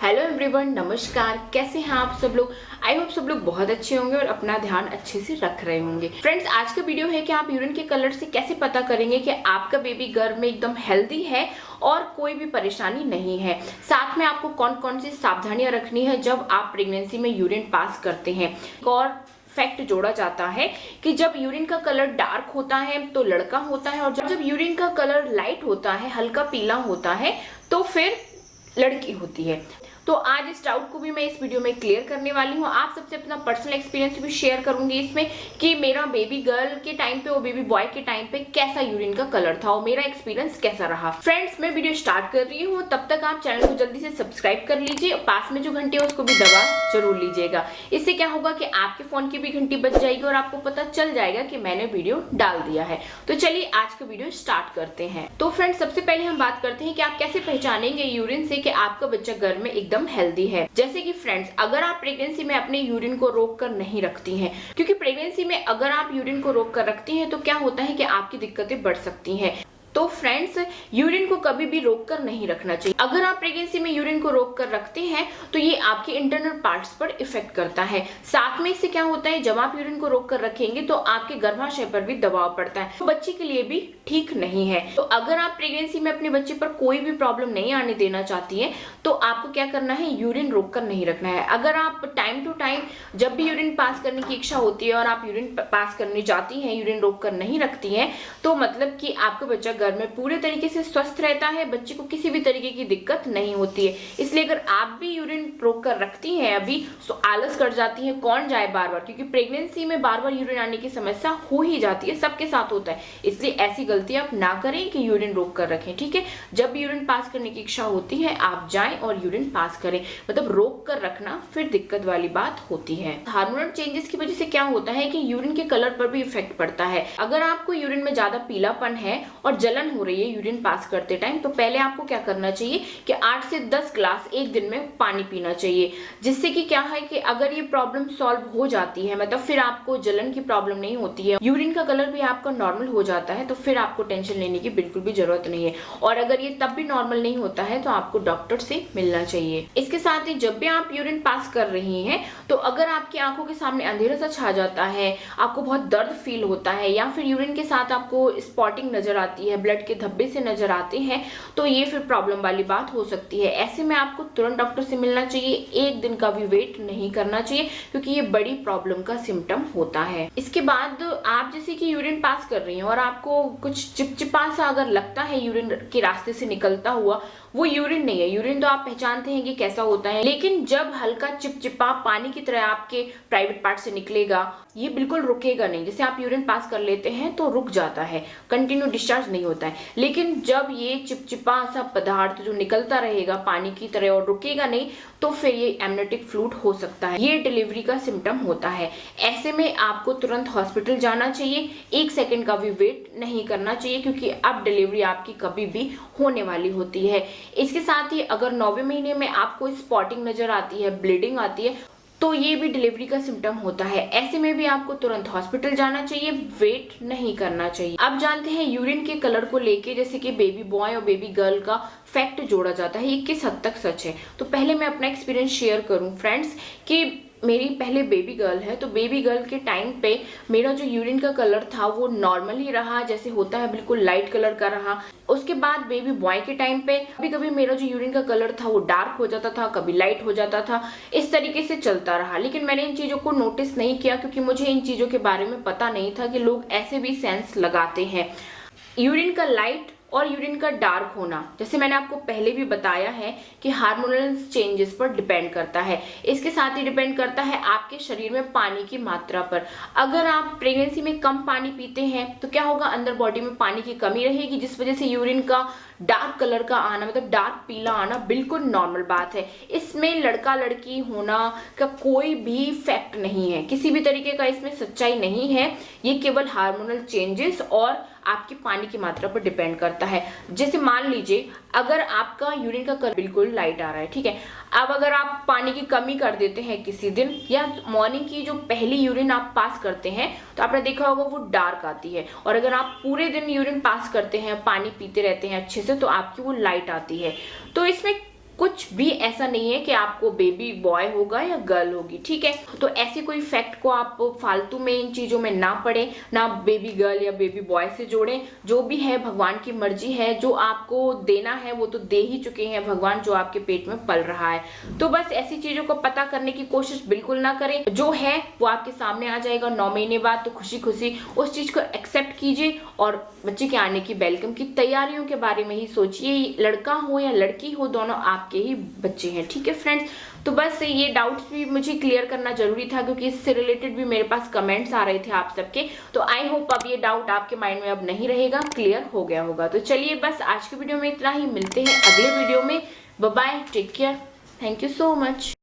Hello everyone, नमस्कार। कैसे हैं आप सब लोग? आई होप सब लोग बहुत अच्छे होंगे और अपना ध्यान अच्छे से रख रहे होंगे। फ्रेंड्स, आज का वीडियो है कि आप यूरिन के कलर से कैसे पता करेंगे कि आपका बेबी गर्भ में एकदम हेल्दी है और कोई भी परेशानी नहीं है। साथ में आपको कौन कौन सी सावधानियां रखनी है जब आप प्रेगनेंसी में यूरिन पास करते हैं। और फैक्ट जोड़ा जाता है कि जब यूरिन का कलर डार्क होता है तो लड़का होता है, और जब यूरिन का कलर लाइट होता है, हल्का पीला होता है, तो फिर लड़की होती है। तो आज इस डाउट को भी मैं इस वीडियो में क्लियर करने वाली हूँ। आप सबसे अपना पर्सनल एक्सपीरियंस भी शेयर करूंगी इसमें कि मेरा बेबी गर्ल के टाइम पे और बेबी बॉय के टाइम पे कैसा यूरिन का कलर था और मेरा एक्सपीरियंस कैसा रहा। फ्रेंड्स, मैं वीडियो स्टार्ट कर रही हूँ, तब तक आप चैनल को जल्दी से सब्सक्राइब कर लीजिए और पास में जो घंटी है उसको भी दबा जरूर लीजिएगा। इससे क्या होगा कि आपके फोन की भी घंटी बज जाएगी और आपको पता चल जाएगा कि मैंने वीडियो डाल दिया है। तो चलिए आज का वीडियो स्टार्ट करते हैं। तो फ्रेंड्स, सबसे पहले हम बात करते हैं कि आप कैसे पहचानेंगे यूरिन से कि आपका बच्चा गर्भ में एकदम हेल्दी है। जैसे कि फ्रेंड्स, अगर आप प्रेगनेंसी में अपने यूरिन को रोक कर नहीं रखती हैं, क्योंकि प्रेगनेंसी में अगर आप यूरिन को रोक कर रखती हैं तो क्या होता है कि आपकी दिक्कतें बढ़ सकती हैं। तो फ्रेंड्स, यूरिन को कभी भी रोक कर नहीं रखना चाहिए। अगर आप प्रेगनेंसी में यूरिन को रोक कर रखते हैं तो ये आपके इंटरनल पार्ट्स पर इफेक्ट करता है। साथ में इससे क्या होता है, जब आप यूरिन को रोक कर रखेंगे तो आपके गर्भाशय पर भी दबाव पड़ता है, तो बच्चे के लिए भी ठीक नहीं है। तो अगर आप प्रेगनेंसी में अपने बच्चे पर कोई भी प्रॉब्लम नहीं आने देना चाहती है तो आपको क्या करना है, यूरिन रोक कर नहीं रखना है। अगर आप टाइम टू टाइम जब भी यूरिन पास करने की इच्छा होती है और आप यूरिन पास करने जाती हैं, यूरिन रोक कर नहीं रखती हैं, तो मतलब कि आपका बच्चा घर में पूरे तरीके से स्वस्थ रहता है, बच्चे को किसी भी तरीके की दिक्कत नहीं होती है। इसलिए अगर आप भी यूरिन रोक कर रखती हैं अभी, तो आलस कर जाती हैं, कौन जाए बार बार, क्योंकि प्रेगनेंसी में बार बार यूरिन आने की समस्या हो ही जाती है, सबके साथ होता है। इसलिए ऐसी गलती आप ना करें कि यूरिन रोक कर रखें। ठीक है, जब भी यूरिन पास करने की इच्छा होती है आप जाएं और यूरिन पास करें। मतलब रोक कर रखना फिर दिक्कत वाली बात होती है। हार्मोनल चेंजेस की वजह से क्या होता है कि यूरिन के कलर पर भी इफेक्ट पड़ता है। अगर आपको यूरिन में ज्यादा पीलापन है और जलन हो रही है यूरिन पास करते टाइम, तो पहले आपको क्या करना चाहिए कि 8 से 10 ग्लास एक दिन में पानी पीना चाहिए। जिससे कि क्या है कि अगर ये प्रॉब्लम सॉल्व हो जाती है, मतलब फिर आपको जलन की प्रॉब्लम नहीं होती है, यूरिन का कलर भी आपका नॉर्मल हो जाता है, तो फिर आपको टेंशन लेने की बिल्कुल भी जरूरत नहीं है। और अगर ये तब भी नॉर्मल नहीं होता है तो आपको डॉक्टर से मिलना चाहिए। इसके साथ ही जब भी आप यूरिन पास कर रही हैं तो अगर आपकी आंखों के सामने अंधेरा सा छा जाता है, आपको बहुत दर्द फील होता है, या फिर यूरिन के साथ आपको स्पॉटिंग नजर आती है, ब्लड के धब्बे से नजर आते हैं, तो ये फिर प्रॉब्लम वाली बात हो सकती है। ऐसे में आपको तुरंत डॉक्टर से मिलना चाहिए। एक दिन का भी वेट नहीं करना चाहिए, क्योंकि ये बड़ी प्रॉब्लम का सिम्टम होता है। इसके बाद आप जैसे कि यूरिन पास कर रही हैं और आपको कुछ चिपचिपा सा अगर लगता है यूरिन के रास्ते से निकलता हुआ, वो यूरिन नहीं है। यूरिन तो आप पहचानते हैं कि कैसा होता है, लेकिन जब हल्का चिपचिपा पानी की तरह आपके प्राइवेट पार्ट से निकलेगा, ये बिल्कुल रुकेगा नहीं। जैसे आप यूरिन पास कर लेते हैं तो रुक जाता है, कंटिन्यू डिस्चार्ज नहीं होता है। लेकिन जब ये चिपचिपा सा पदार्थ जो निकलता रहेगा पानी की तरह और रुकेगा नहीं, तो फिर ये एमनियोटिक फ्लूइड हो सकता है। ये डिलीवरी का सिम्टम होता है। ऐसे में आपको तुरंत हॉस्पिटल जाना चाहिए। 1 सेकंड का भी वेट नहीं करना चाहिए, क्योंकि अब डिलीवरी आपकी कभी भी होने वाली होती है। इसके साथ ही अगर 9वें महीने में आपको स्पॉटिंग नजर आती है, ब्लीडिंग आती है, तो ये भी डिलीवरी का सिम्टम होता है। ऐसे में भी आपको तुरंत हॉस्पिटल जाना चाहिए, वेट नहीं करना चाहिए। अब जानते हैं यूरिन के कलर को लेके, जैसे कि बेबी बॉय और बेबी गर्ल का फैक्ट जोड़ा जाता है, ये किस हद तक सच है। तो पहले मैं अपना एक्सपीरियंस शेयर करूं फ्रेंड्स कि मेरी पहले बेबी गर्ल है, तो बेबी गर्ल के टाइम पे मेरा जो यूरिन का कलर था वो नॉर्मल ही रहा, जैसे होता है, बिल्कुल लाइट कलर का रहा। उसके बाद बेबी बॉय के टाइम पे कभी कभी मेरा जो यूरिन का कलर था वो डार्क हो जाता था, कभी लाइट हो जाता था, इस तरीके से चलता रहा। लेकिन मैंने इन चीजों को नोटिस नहीं किया, क्योंकि मुझे इन चीजों के बारे में पता नहीं था कि लोग ऐसे भी सेंस लगाते हैं। यूरिन का लाइट और यूरिन का डार्क होना, जैसे मैंने आपको पहले भी बताया है कि हार्मोनल चेंजेस पर डिपेंड करता है। इसके साथ ही डिपेंड करता है आपके शरीर में पानी की मात्रा पर। अगर आप प्रेगनेंसी में कम पानी पीते हैं तो क्या होगा, अंदर बॉडी में पानी की कमी रहेगी, जिस वजह से यूरिन का डार्क कलर का आना, मतलब डार्क पीला आना, बिल्कुल नॉर्मल बात है। इसमें लड़का लड़की होना का कोई भी फैक्ट नहीं है, किसी भी तरीके का इसमें सच्चाई नहीं है। ये केवल हार्मोनल चेंजेस और आपकी पानी की मात्रा पर डिपेंड करता है। जैसे मान लीजिए अगर आपका यूरिन का कलर बिल्कुल लाइट आ रहा है, ठीक है, अब अगर आप पानी की कमी कर देते हैं किसी दिन, या मॉर्निंग की जो पहली यूरिन आप पास करते हैं तो आपने देखा होगा वो डार्क आती है, और अगर आप पूरे दिन यूरिन पास करते हैं, पानी पीते रहते हैं अच्छे से, तो आपकी वो लाइट आती है। तो इसमें कुछ भी ऐसा नहीं है कि आपको बेबी बॉय होगा या गर्ल होगी, ठीक है। तो ऐसे कोई फैक्ट को आप फालतू में इन चीजों में ना पड़े, ना बेबी गर्ल या बेबी बॉय से जोड़ें। जो भी है भगवान की मर्जी है, जो आपको देना है वो तो दे ही चुके हैं भगवान, जो आपके पेट में पल रहा है। तो बस ऐसी चीजों को पता करने की कोशिश बिल्कुल ना करें। जो है वो आपके सामने आ जाएगा 9 महीने बाद, तो खुशी खुशी उस चीज को एक्सेप्ट कीजिए और बच्चे के आने की वेलकम की तैयारियों के बारे में ही सोचिए। लड़का हो या लड़की हो, दोनों आपके ही बच्चे हैं, ठीक है फ्रेंड्स। तो बस ये डाउट्स भी मुझे क्लियर करना जरूरी था, क्योंकि इससे रिलेटेड भी मेरे पास कमेंट्स आ रहे थे आप सबके। तो आई होप अब ये डाउट आपके माइंड में अब नहीं रहेगा, क्लियर हो गया होगा। तो चलिए बस आज की वीडियो में इतना ही, मिलते हैं अगले वीडियो में। Bye bye, take care, thank you so much.